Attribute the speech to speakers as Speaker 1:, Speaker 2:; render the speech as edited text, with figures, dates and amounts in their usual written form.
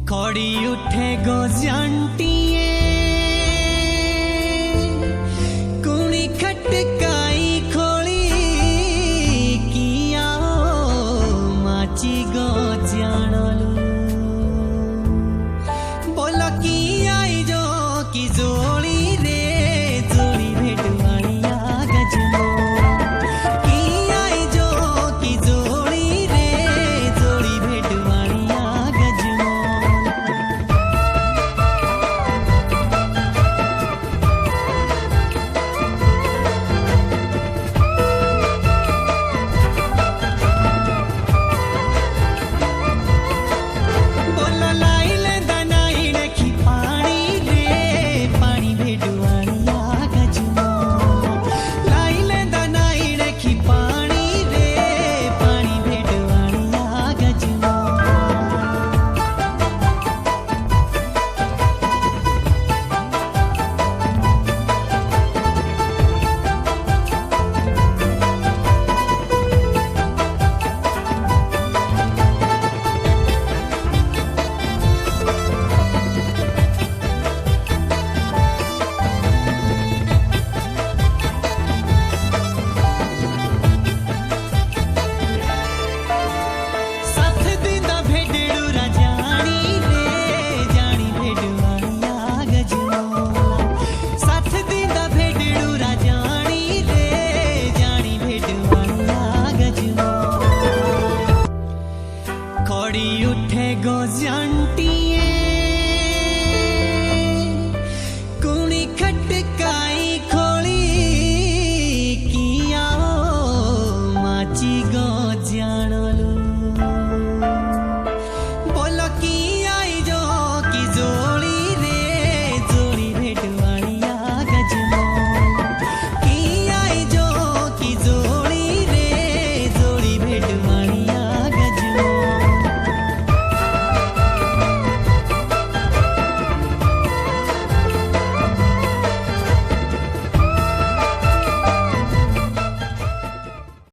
Speaker 1: खड़ी उठे गो जंटिए कुणी खटकाई खोली किया माची गो जानलू बोलो की आई जो की जोड़ी रे जोड़ी भेटवाड़िया गजमो की आई जो की जोड़ी रे जोड़ी भेटवाड़िया गजमो बोलो लाई लेंदा नाई रखी पानी रे पानी भेटवाड़िया गजमो लाई लेंदा नाई रखी पानी रे पानी भेटवाड़िया गजमो साथ दीदा भेडड़ू राजानी रे जानी भेडवाड़िया गजमोला साथ दीदा भेडड़ू राजानी रे जानी भेडवाड़िया गजमोला खड़ी उठे गो जान